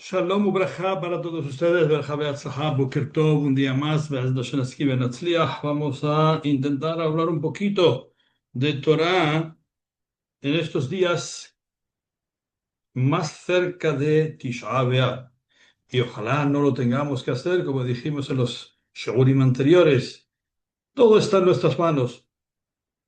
Shalom Ubraja para todos ustedes, Berja Beatzahá, Boker Tov, un día más, Be'ez Hashem Esquive Natzliach. Vamos a intentar hablar un poquito de Torah en estos días más cerca de Tisha B'Av. Y ojalá no lo tengamos que hacer, como dijimos en los Shurim anteriores. Todo está en nuestras manos,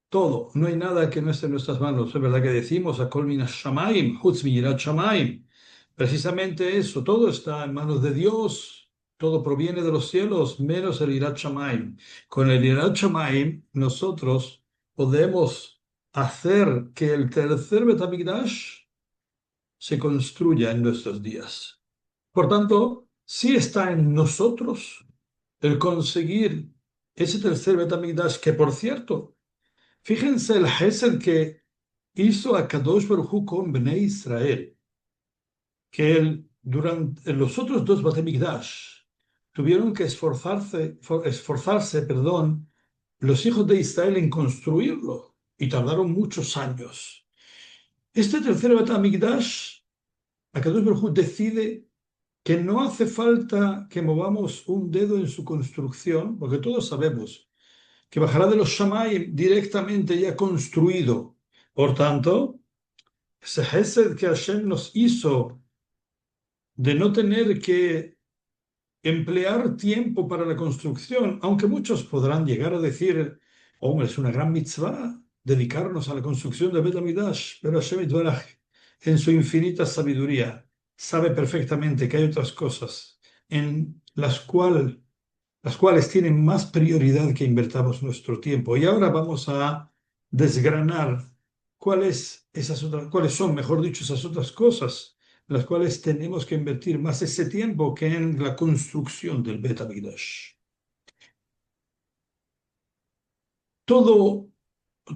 todo. No hay nada que no esté en nuestras manos. Es verdad que decimos a Kol Min Hashamayim, Chutz Mi Yirat Shamayim. Precisamente eso, todo está en manos de Dios, todo proviene de los cielos, menos el Irat Shamayim. Con el Irat Shamayim nosotros podemos hacer que el tercer Betamigdash se construya en nuestros días. Por tanto, sí está en nosotros el conseguir ese tercer Betamigdash, que por cierto, fíjense el Hesed que hizo a Kadosh Baruj Hu con Bnei Israel, que durante los otros dos Bate Mikdash tuvieron que esforzarse, perdón, los hijos de Israel en construirlo y tardaron muchos años. Este tercer Bate Mikdash, Akadosh Baruj Hu decide que no hace falta que movamos un dedo en su construcción, porque todos sabemos que bajará de los Shamayim directamente ya construido. Por tanto, ese Hesed que Hashem nos hizo de no tener que emplear tiempo para la construcción, aunque muchos podrán llegar a decir, hombre, es una gran mitzvah dedicarnos a la construcción de Bet HaMikdash, pero Hashem Yitbaraj, en su infinita sabiduría, sabe perfectamente que hay otras cosas en las cuales tienen más prioridad que invertamos nuestro tiempo. Y ahora vamos a desgranar cuáles son, mejor dicho, esas otras cosas en las cuales tenemos que invertir más ese tiempo que en la construcción del Bet HaMikdash. Todo,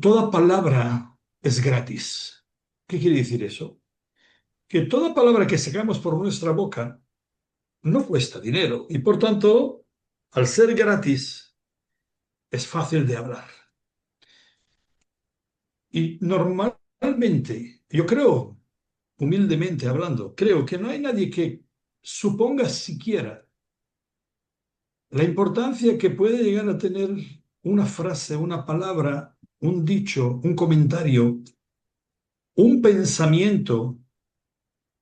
toda palabra es gratis. ¿Qué quiere decir eso? Que toda palabra que sacamos por nuestra boca no cuesta dinero y por tanto, al ser gratis, es fácil de hablar. Y normalmente, yo creo, humildemente hablando, creo que no hay nadie que suponga siquiera la importancia que puede llegar a tener una frase, una palabra, un dicho, un comentario, un pensamiento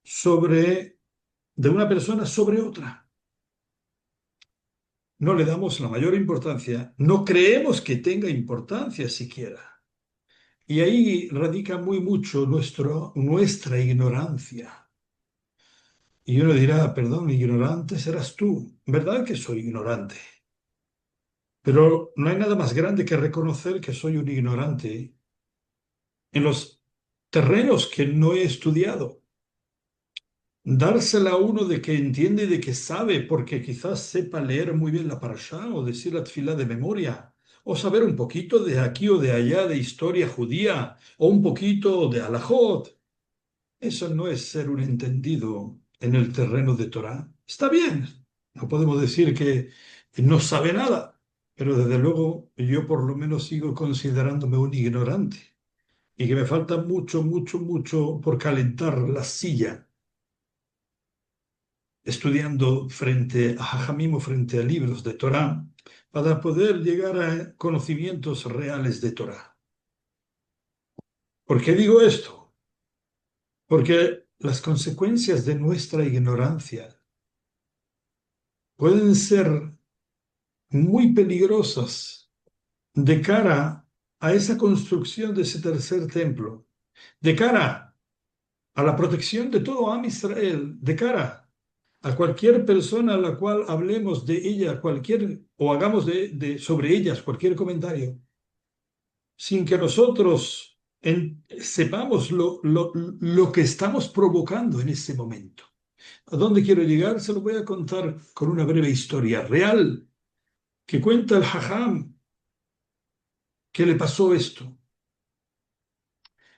sobre, de una persona sobre otra. No le damos la mayor importancia, no creemos que tenga importancia siquiera. Y ahí radica muy mucho nuestra ignorancia. Y uno dirá, perdón, ignorante serás tú. ¿Verdad que soy ignorante? Pero no hay nada más grande que reconocer que soy un ignorante en los terrenos que no he estudiado. Dársela a uno de que entiende y de que sabe, porque quizás sepa leer muy bien la parashá o decir la tefilá de memoria, o saber un poquito de aquí o de allá de historia judía, o un poquito de alajot. Eso no es ser un entendido en el terreno de Torah. Está bien, no podemos decir que no sabe nada, pero desde luego yo por lo menos sigo considerándome un ignorante y que me falta mucho, mucho, mucho por calentar la silla estudiando frente a Jajamim o frente a libros de Torah para poder llegar a conocimientos reales de Torah. ¿Por qué digo esto? Porque las consecuencias de nuestra ignorancia pueden ser muy peligrosas de cara a esa construcción de ese tercer templo, de cara a la protección de todo Am Israel, de cara a cualquier persona a la cual hablemos de ella, o hagamos sobre ellas cualquier comentario, sin que nosotros sepamos lo que estamos provocando en ese momento. ¿A dónde quiero llegar? Se lo voy a contar con una breve historia real que cuenta el Hajam que le pasó esto.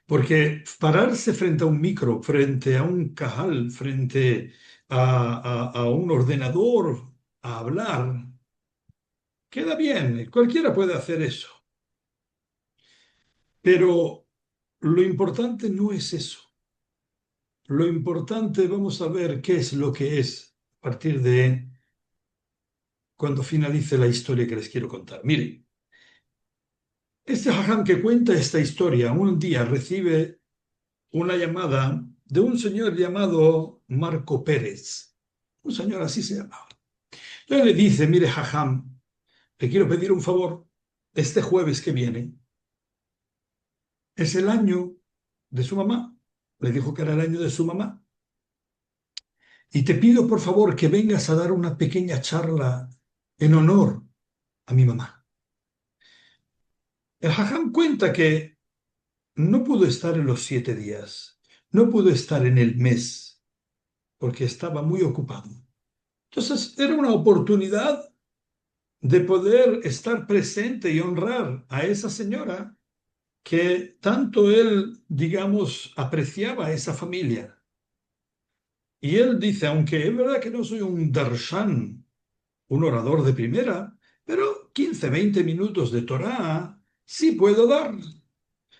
Porque pararse frente a un micro, frente a un cajal, frente a un ordenador, a hablar, queda bien, cualquiera puede hacer eso. Pero lo importante no es eso. lo importante, vamos a ver qué es lo que es a partir de cuando finalice la historia que les quiero contar. Miren, este hajam que cuenta esta historia un día recibe una llamada de un señor llamado Marco Pérez. Un señor así se llamaba. Entonces le dice, mire, hajam, le quiero pedir un favor. Este jueves que viene es el año de su mamá. Le dijo que era el año de su mamá. Y te pido, por favor, que vengas a dar una pequeña charla en honor a mi mamá. El hajam cuenta que no pudo estar en los 7 días, no pudo estar en el mes, porque estaba muy ocupado. Entonces era una oportunidad de poder estar presente y honrar a esa señora que tanto él, digamos, apreciaba a esa familia. Y él dice, aunque es verdad que no soy un darshan, un orador de primera, pero 15, 20 minutos de Torá sí puedo dar.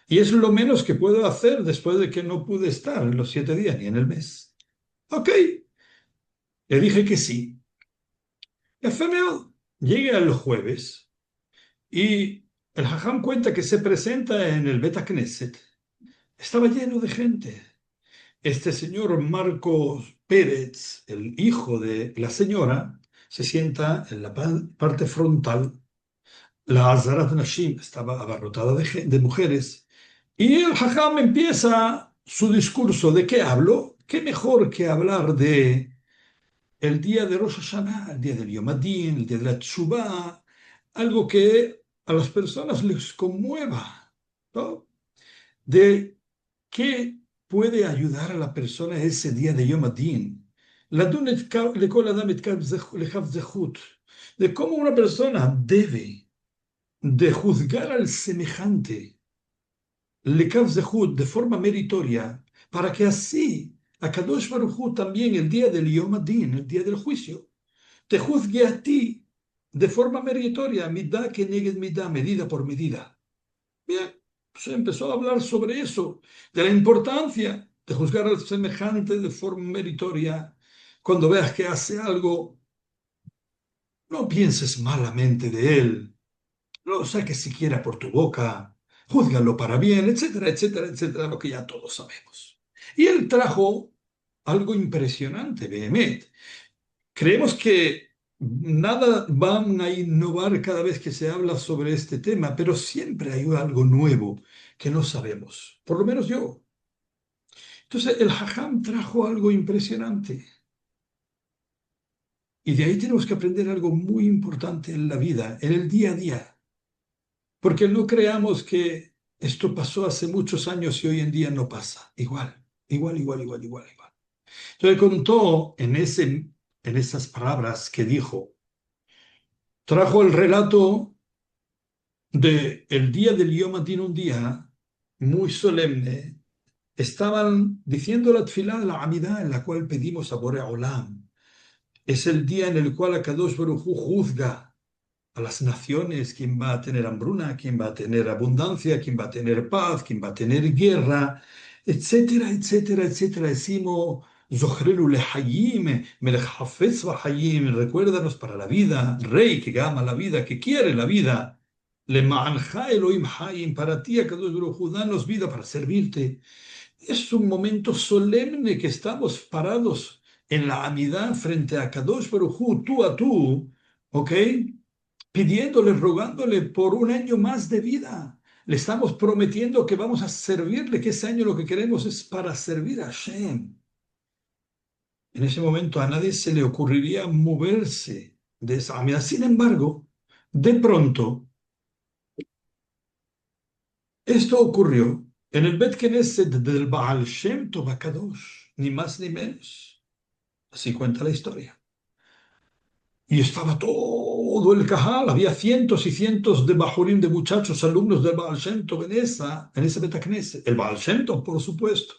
Y es lo menos que puedo hacer después de que no pude estar en los 7 días ni en el mes. Ok, le dije que sí. FMO, llegué al jueves y el Hajam cuenta que se presenta en el Bet Knesset. Estaba lleno de gente. Este señor Marcos Pérez, el hijo de la señora, se sienta en la parte frontal. La Azarat Nashim estaba abarrotada de mujeres. Y el Hajam empieza su discurso. ¿De qué hablo? ¿Qué mejor que hablar de el día de Rosh Hashanah, el día del Yom Adin, el día de la Teshuvah, algo que a las personas les conmueva, ¿no? De qué puede ayudar a la persona ese día de Yom Adin. De cómo una persona debe de juzgar al semejante, lekav zehut, de forma meritoria, para que así Akadosh Baruj Hu también el día del Yom Adin, el día del juicio, te juzgue a ti de forma meritoria, midá que negues midá, medida por medida. Bien, se empezó a hablar sobre eso, de la importancia de juzgar al semejante de forma meritoria. Cuando veas que hace algo, no pienses malamente de él, no lo saques siquiera por tu boca, júzgalo para bien, etcétera, etcétera, etcétera, lo que ya todos sabemos. Y él trajo algo impresionante, Behemet. Creemos que nada van a innovar cada vez que se habla sobre este tema, pero siempre hay algo nuevo que no sabemos, por lo menos yo. Entonces, el Hajam trajo algo impresionante. Y de ahí tenemos que aprender algo muy importante en la vida, en el día a día. Porque no creamos que esto pasó hace muchos años y hoy en día no pasa. Igual, igual, igual, igual, igual, igual. Entonces contó en esas palabras que dijo, trajo el relato de el día del Yom Adin, un día muy solemne. Estaban diciendo la tfilá, la amidá, en la cual pedimos a Boré Olam. Es el día en el cual Akadosh Baruj Hu juzga a las naciones, quién va a tener hambruna, quién va a tener abundancia, quién va a tener paz, quién va a tener guerra, etcétera, etcétera, etcétera. Decimos, Zohrelu lehayim, melech hafez vahayim, recuérdanos para la vida, rey que ama la vida, que quiere la vida. Le ma'ancha Elohim hayim, para ti, Akadosh Baruj Hu, danos vida para servirte. Es un momento solemne que estamos parados en la amidad frente a Kadosh Baruj Hu, tú a tú, ¿ok? Pidiéndole, rogándole por un año más de vida. Le estamos prometiendo que vamos a servirle, que ese año lo que queremos es para servir a Hashem. En ese momento a nadie se le ocurriría moverse de esa amidad. Sin embargo, de pronto, esto ocurrió en el Bet Knesset del Baal Shem Tov HaKadosh, ni más ni menos. Así cuenta la historia. Y estaba todo el Cajal, había cientos y cientos de bajurim, de muchachos, alumnos del Baal Shem Tov en ese Bet Knesset. El Baal Shem Tov, por supuesto.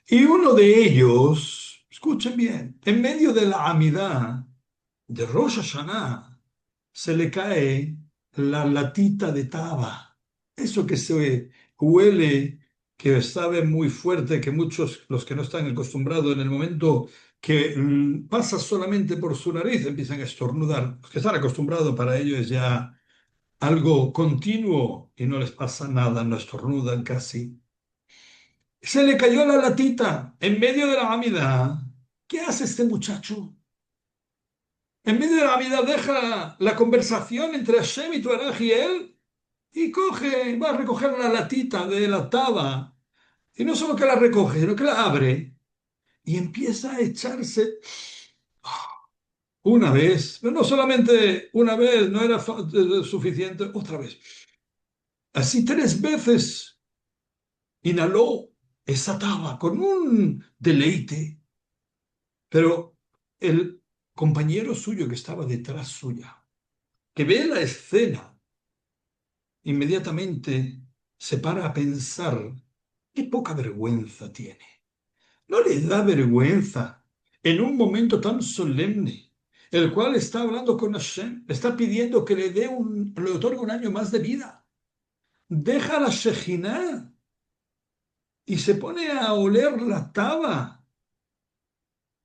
Y uno de ellos, escuchen bien, en medio de la amidad de Rosh Hashanah, se le cae la latita de taba. Eso que se huele que sabe muy fuerte que muchos, los que no están acostumbrados, en el momento que pasa solamente por su nariz, empiezan a estornudar. Los que están acostumbrados, para ellos es ya algo continuo y no les pasa nada, no estornudan casi. Se le cayó la latita en medio de la Amida. ¿Qué hace este muchacho? En medio de la Amida deja la conversación entre Hashem y Tuaraj y él y coge, va a recoger la latita de la taba. Y no solo que la recoge, sino que la abre y empieza a echarse una vez, pero no solamente una vez, no era suficiente, otra vez. Así 3 veces inhaló esa taba con un deleite, pero el compañero suyo que estaba detrás suya, que ve la escena, inmediatamente se para a pensar, qué poca vergüenza tiene. ¿No le da vergüenza en un momento tan solemne, el cual está hablando con Hashem, le está pidiendo que le otorgue un año más de vida? Deja la Shejinah y se pone a oler la taba.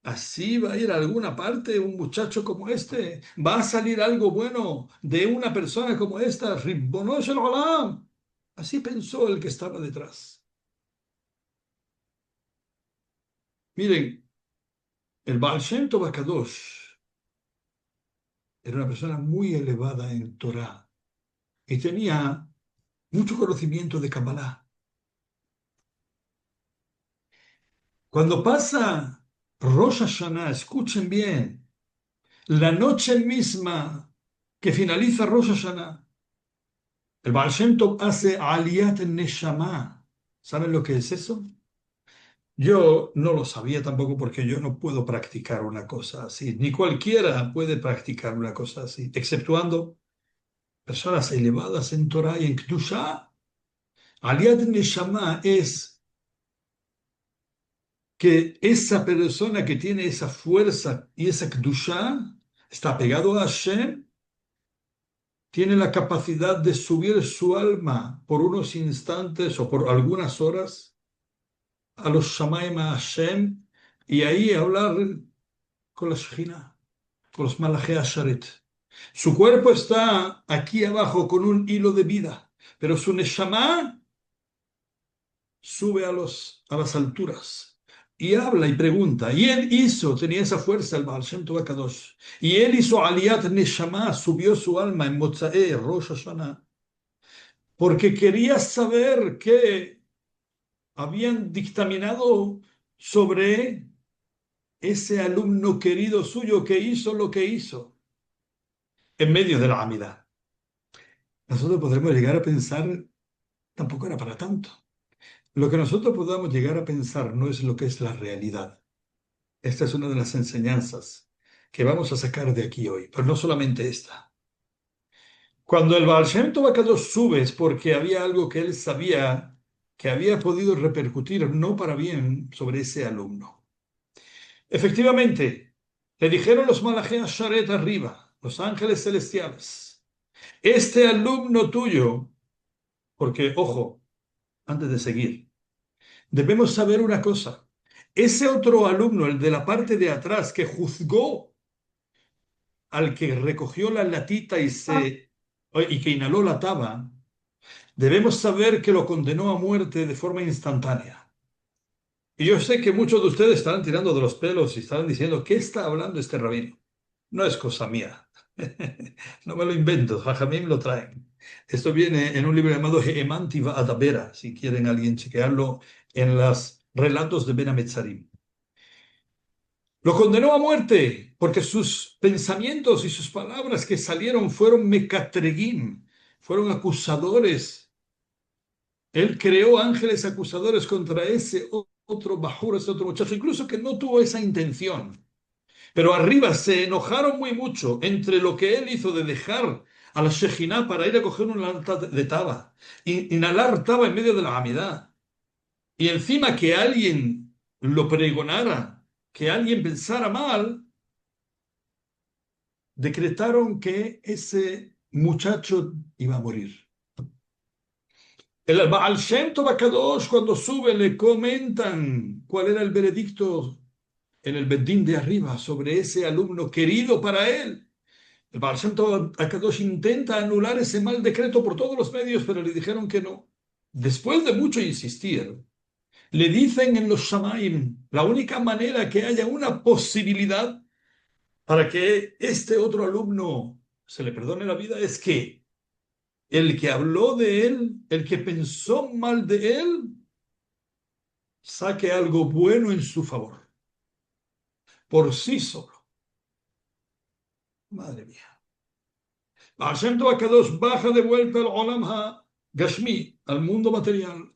Así va a ir a alguna parte un muchacho como este. Va a salir algo bueno de una persona como esta. Ribbono shel olam. Así pensó el que estaba detrás. Miren, el Baal Shem Tov HaKadosh era una persona muy elevada en Torah y tenía mucho conocimiento de Kabbalah. Cuando pasa Rosh Hashanah, escuchen bien, la noche misma que finaliza Rosh Hashanah, el Baal Shem Tov hace Aliyat Neshama. ¿Saben lo que es eso? Yo no lo sabía tampoco porque yo no puedo practicar una cosa así, ni cualquiera puede practicar una cosa así, exceptuando personas elevadas en Torah y en Kedushá. Aliyat Neshama es que esa persona que tiene esa fuerza y esa Kedushá está pegado a Hashem, tiene la capacidad de subir su alma por unos instantes o por algunas horas a los Shamaim a Hashem y ahí hablar con la Shekhinah, con los Malachei Asharet. Su cuerpo está aquí abajo con un hilo de vida, pero su Neshama sube a las alturas y habla y pregunta. Y él hizo, tenía esa fuerza, el Baal Shem Tov HaKadosh. Y él hizo Aliyat Neshama, subió su alma en Motzae, Rosh Hashanah, porque quería saber qué habían dictaminado sobre ese alumno querido suyo que hizo lo que hizo en medio de la Amida. Nosotros podremos llegar a pensar, tampoco era para tanto. Lo que nosotros podamos llegar a pensar no es lo que es la realidad. Esta es una de las enseñanzas que vamos a sacar de aquí hoy, pero no solamente esta. Cuando el Baal Shem Tov HaKadosh sube es porque había algo que él sabía que había podido repercutir no para bien sobre ese alumno. Efectivamente, le dijeron los Malachei Asharet arriba, los ángeles celestiales, este alumno tuyo, porque, ojo, antes de seguir, debemos saber una cosa. Ese otro alumno, el de la parte de atrás, que juzgó al que recogió la latita y que inhaló la taba, debemos saber que lo condenó a muerte de forma instantánea. Y yo sé que muchos de ustedes estarán tirando de los pelos y estarán diciendo, ¿qué está hablando este rabino? No es cosa mía. No me lo invento, Jajamim lo traen. Esto viene en un libro llamado Heemanti Va'adabera, si quieren alguien chequearlo, en los relatos de Ben Ametzarim. Lo condenó a muerte porque sus pensamientos y sus palabras que salieron fueron mecatregim, fueron acusadores. Él creó ángeles acusadores contra ese otro bajur, ese otro muchacho, incluso que no tuvo esa intención. Pero arriba se enojaron muy mucho entre lo que él hizo de dejar a la Shejinah para ir a coger una lata de taba, inhalar taba en medio de la Amidá, y encima que alguien lo pregonara, que alguien pensara mal, decretaron que ese muchacho iba a morir. El Baal Shem Tov HaKadosh, cuando sube, le comentan cuál era el veredicto en el Bedín de arriba sobre ese alumno querido para él. El Baal Shem Tov HaKadosh intenta anular ese mal decreto por todos los medios, pero le dijeron que no. Después de mucho insistir, le dicen en los Shamaim, la única manera que haya una posibilidad para que este otro alumno se le perdone la vida es que el que habló de él, el que pensó mal de él, saque algo bueno en su favor, por sí solo. Madre mía. Hashem Tov baja de vuelta al Olam HaGashmi, al mundo material.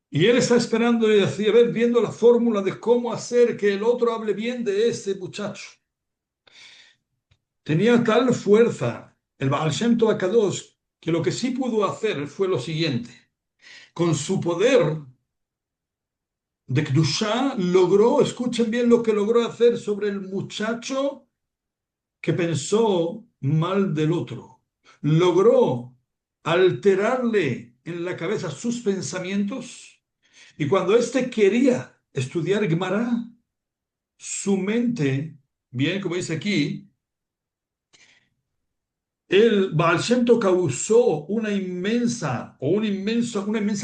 Y él está esperando y así, viendo la fórmula de cómo hacer que el otro hable bien de ese muchacho. Tenía tal fuerza el Baal Shem Tov HaKadosh que lo que sí pudo hacer fue lo siguiente. Con su poder de Kedushá logró, escuchen bien lo que logró hacer sobre el muchacho que pensó mal del otro. Logró alterarle en la cabeza sus pensamientos y cuando éste quería estudiar Gemara, su mente, bien como dice aquí, el Baal Shem Tov causó una inmensa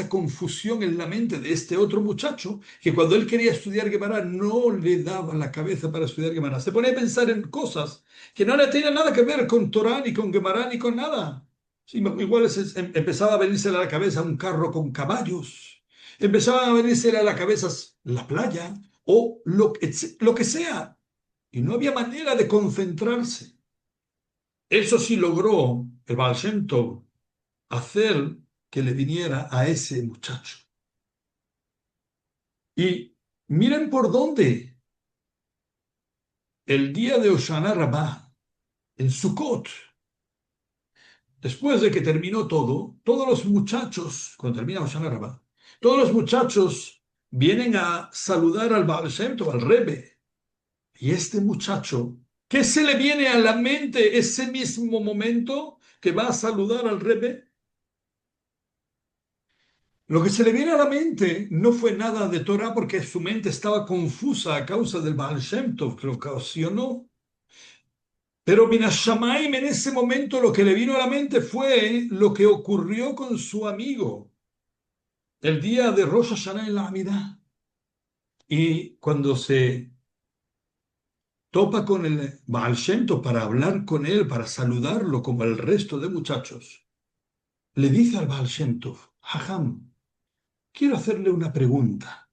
confusión en la mente de este otro muchacho, que cuando él quería estudiar Gemara no le daba la cabeza para estudiar Gemara. Se ponía a pensar en cosas que no le tenían nada que ver con Torah, ni con Gemara, ni con nada. Sí, igual empezaba a venirse a la cabeza un carro con caballos, empezaba a venirse a la cabeza la playa o lo que sea. Y no había manera de concentrarse. Eso sí logró el Baal Shem Tov hacer que le viniera a ese muchacho. Y miren por dónde. El día de Hoshana Rabbah, en Sukkot, después de que terminó todo, todos los muchachos, cuando termina Hoshana Rabbah, todos los muchachos vienen a saludar al Baal Shem Tov, al Rebbe. Y este muchacho, ¿qué se le viene a la mente ese mismo momento que va a saludar al Rebbe? Lo que se le viene a la mente no fue nada de Torah porque su mente estaba confusa a causa del Baal Shem Tov que lo ocasionó. Pero Minashamayim en ese momento lo que le vino a la mente fue lo que ocurrió con su amigo el día de Rosh Hashanah en la Amidah. Y cuando se topa con el Baal Shem Tov para hablar con él, para saludarlo como el resto de muchachos, le dice al Baal Shem Tov, Jajam, quiero hacerle una pregunta.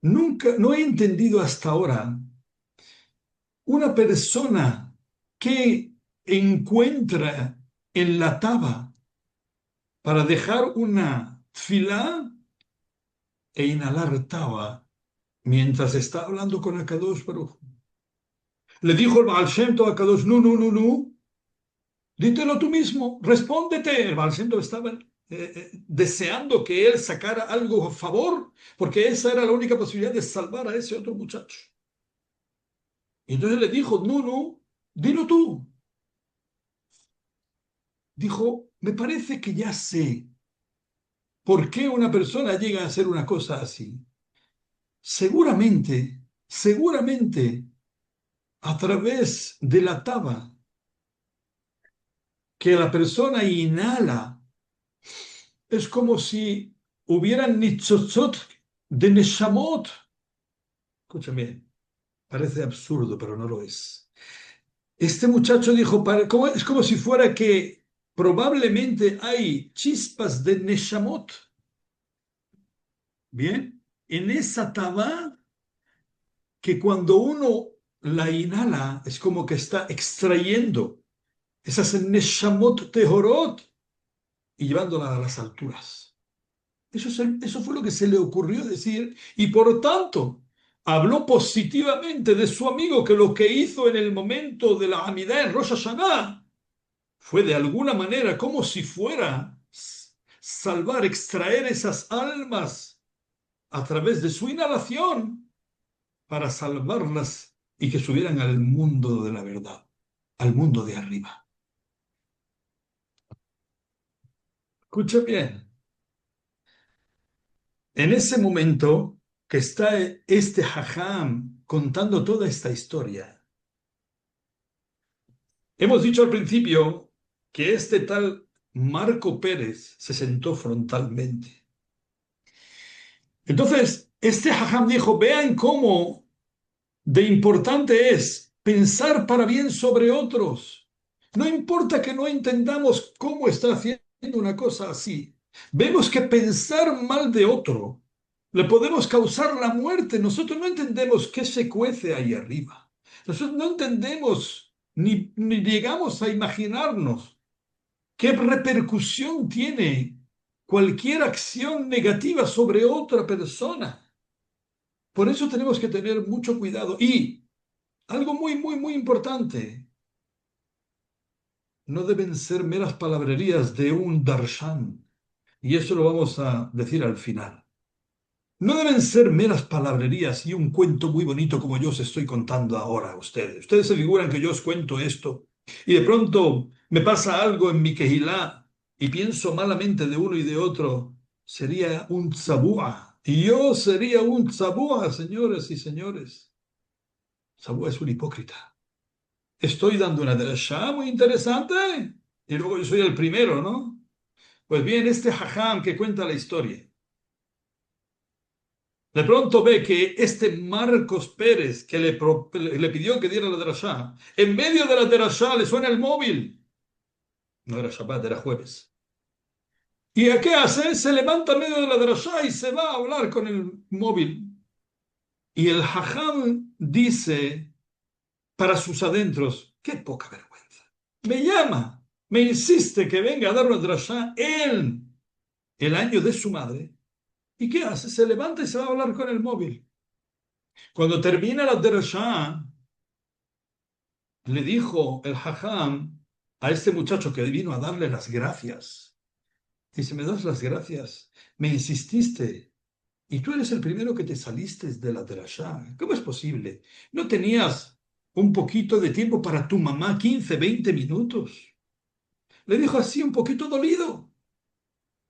Nunca, no he entendido hasta ahora una persona que encuentra en la taba para dejar una tfilá e inhalar taba mientras está hablando con Akadosh Baruj. Le dijo el Baal Shem Tov a Akadosh, no, no, no, no, dítelo tú mismo, respóndete. El Baal Shem Tov estaba deseando que él sacara algo a favor, porque esa era la única posibilidad de salvar a ese otro muchacho. Y entonces le dijo, no, no, dilo tú. Dijo, me parece que ya sé por qué una persona llega a hacer una cosa así. Seguramente, a través de la taba que la persona inhala, es como si hubieran nitzotzot de neshamot. Escúchame, parece absurdo, pero no lo es. Este muchacho dijo, es como si fuera que probablemente hay chispas de neshamot. Bien, en esa taba que cuando uno la inhala es como que está extrayendo esas neshamot tehorot y llevándola a las alturas. Eso fue lo que se le ocurrió decir y por tanto habló positivamente de su amigo que lo que hizo en el momento de la Amidah en Rosh Hashanah fue de alguna manera como si fuera salvar, extraer esas almas a través de su inhalación para salvarlas y que subieran al mundo de la verdad. al mundo de arriba. Escucha bien. En ese momento que está este hajam contando toda esta historia, hemos dicho al principio que este tal Marco Pérez se sentó frontalmente. Entonces, este hajam dijo, vean cómo de importante es pensar para bien sobre otros. No importa que no entendamos cómo está haciendo una cosa así. Vemos que pensar mal de otro le podemos causar la muerte. Nosotros no entendemos qué se cuece ahí arriba. Nosotros no entendemos ni llegamos a imaginarnos qué repercusión tiene cualquier acción negativa sobre otra persona. Por eso tenemos que tener mucho cuidado. Y algo muy, muy, muy importante, no deben ser meras palabrerías de un darshan. Y eso lo vamos a decir al final. No deben ser meras palabrerías y un cuento muy bonito como yo os estoy contando ahora a ustedes. Ustedes se figuran que yo os cuento esto y de pronto me pasa algo en mi quejilá y pienso malamente de uno y de otro. Sería un tzabúa. Y yo sería un tzabúa, señores y señores. Tzabúa es un hipócrita. Estoy dando una derashá muy interesante y luego yo soy el primero, ¿no? Pues bien, este hajam que cuenta la historia, de pronto ve que este Marcos Pérez que le pidió que diera la derashá, en medio de la derashá le suena el móvil. No era Shabbat, era jueves. ¿Y a qué hace? Se levanta en medio de la derashá y se va a hablar con el móvil. Y el hajam dice para sus adentros, qué poca vergüenza. Me llama, me insiste que venga a dar una drashá en el año de su madre. ¿Y qué hace? Se levanta y se va a hablar con el móvil. Cuando termina la drashá, le dijo el hajam a este muchacho que vino a darle las gracias. Dice, me das las gracias, me insististe, y tú eres el primero que te saliste de la drashá. ¿Cómo es posible? ¿No tenías un poquito de tiempo para tu mamá, 15, 20 minutos? Le dijo así un poquito dolido.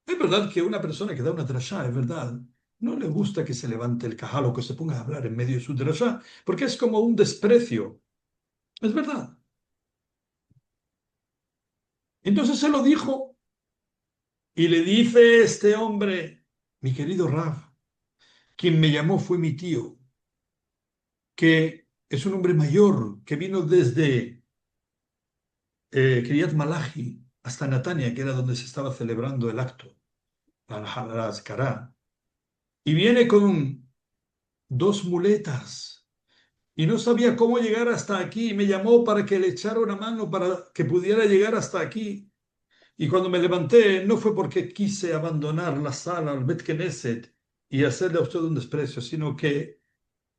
Es verdad que una persona que da una drashá, es verdad, no le gusta que se levante el cajal o que se ponga a hablar en medio de su drashá, porque es como un desprecio. Es verdad. Entonces se lo dijo y le dice este hombre, mi querido Raf, quien me llamó fue mi tío, que es un hombre mayor, que vino desde Kiryat Malachi hasta Natania, que era donde se estaba celebrando el acto, la Azkará, y viene con dos muletas y no sabía cómo llegar hasta aquí. Me llamó para que le echara una mano para que pudiera llegar hasta aquí. Y cuando me levanté, no fue porque quise abandonar la sala, el Bet Knesset, y hacerle a usted un desprecio, sino que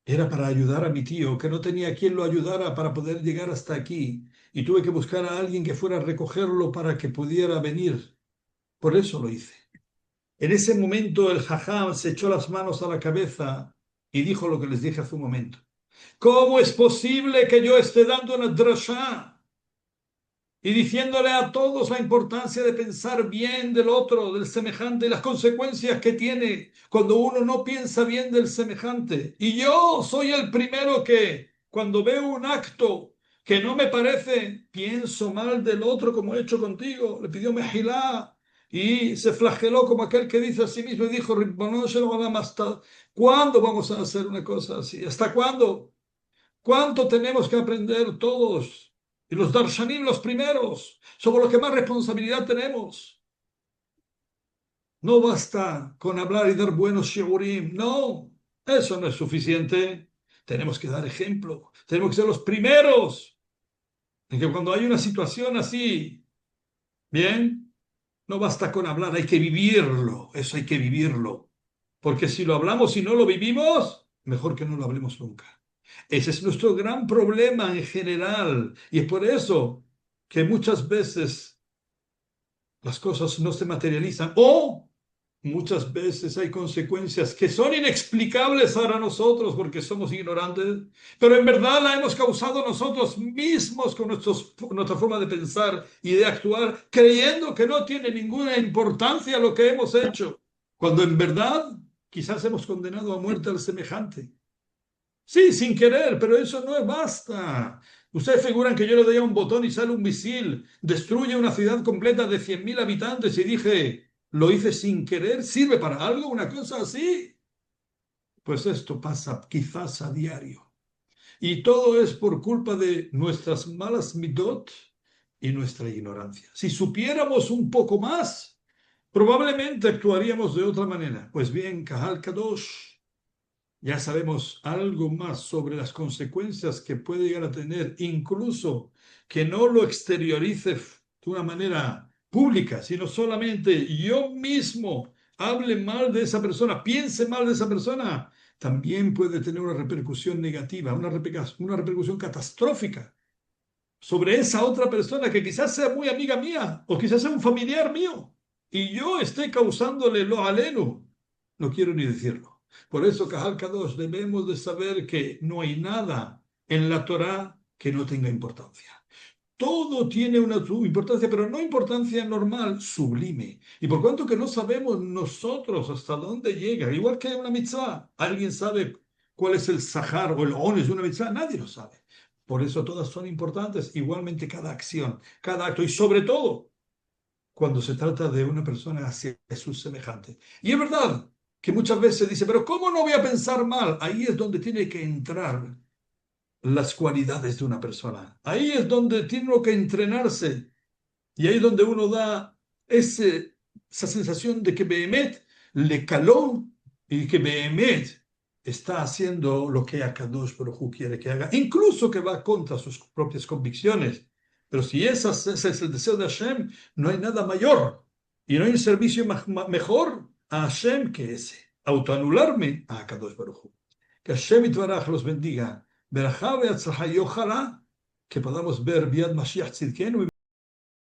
era para ayudar a mi tío, que no tenía quien lo ayudara para poder llegar hasta aquí. Y tuve que buscar a alguien que fuera a recogerlo para que pudiera venir. Por eso lo hice. En ese momento el jajam se echó las manos a la cabeza y dijo lo que les dije hace un momento. ¿Cómo es posible que yo esté dando una drashá y diciéndole a todos la importancia de pensar bien del otro, del semejante, y las consecuencias que tiene cuando uno no piensa bien del semejante? Y yo soy el primero que, cuando veo un acto que no me parece, pienso mal del otro como he hecho contigo. Le pidió mejilá y se flageló como aquel que dice a sí mismo y dijo, "Ribono shel olam, ¿hasta cuándo vamos a hacer una cosa así? ¿Hasta cuándo? ¿Cuánto tenemos que aprender todos? Y los darshanim los primeros, somos los que más responsabilidad tenemos. No basta con hablar y dar buenos shiurim. No, eso no es suficiente. Tenemos que dar ejemplo. Tenemos que ser los primeros. En que cuando hay una situación así, bien, no basta con hablar, hay que vivirlo. Eso hay que vivirlo. Porque si lo hablamos y no lo vivimos, mejor que no lo hablemos nunca. Ese es nuestro gran problema en general. Y es por eso que muchas veces las cosas no se materializan. O Muchas veces hay consecuencias que son inexplicables para nosotros porque somos ignorantes, pero en verdad la hemos causado nosotros mismos con nuestra forma de pensar y de actuar, creyendo que no tiene ninguna importancia lo que hemos hecho, cuando en verdad quizás hemos condenado a muerte al semejante. Sí, sin querer, pero eso no basta. Ustedes figuran que yo le doy a un botón y sale un misil, destruye una ciudad completa de 100.000 habitantes y dije, lo hice sin querer, ¿sirve para algo una cosa así? Pues esto pasa quizás a diario. Y todo es por culpa de nuestras malas midot y nuestra ignorancia. Si supiéramos un poco más, probablemente actuaríamos de otra manera. Pues bien, Kahal Kadosh. Ya sabemos algo más sobre las consecuencias que puede llegar a tener, incluso que no lo exteriorice de una manera pública, sino solamente yo mismo hable mal de esa persona, piense mal de esa persona, también puede tener una repercusión negativa, una repercusión catastrófica sobre esa otra persona que quizás sea muy amiga mía o quizás sea un familiar mío y yo esté causándole lo aleno. No quiero ni decirlo. Por eso, Cajal Kadosh, debemos de saber que no hay nada en la Torá que no tenga importancia. Todo tiene una su importancia, pero no importancia normal, sublime. Y por cuanto que no sabemos nosotros hasta dónde llega, igual que una mitzvah, ¿alguien sabe cuál es el sahar o el ones de una mitzvah? Nadie lo sabe. Por eso todas son importantes, igualmente cada acción, cada acto, y sobre todo cuando se trata de una persona hacia su semejante. Y es verdad que muchas veces dice, pero ¿cómo no voy a pensar mal? Ahí es donde tiene que entrar las cualidades de una persona. Ahí es donde tiene uno que entrenarse y ahí es donde uno da esa sensación de que Behemet le caló y que Behemet está haciendo lo que Akadosh Baruj Hu quiere que haga, incluso que va contra sus propias convicciones. Pero si ese es el deseo de Hashem, no hay nada mayor y no hay un servicio mejor a Hashem que ese, autoanularme a Akadosh Baruj Hu. Que Hashem Itbaraj los bendiga. Berajá beatzlajá y ojalá que podamos ver Biad Mashiach Tzidkenu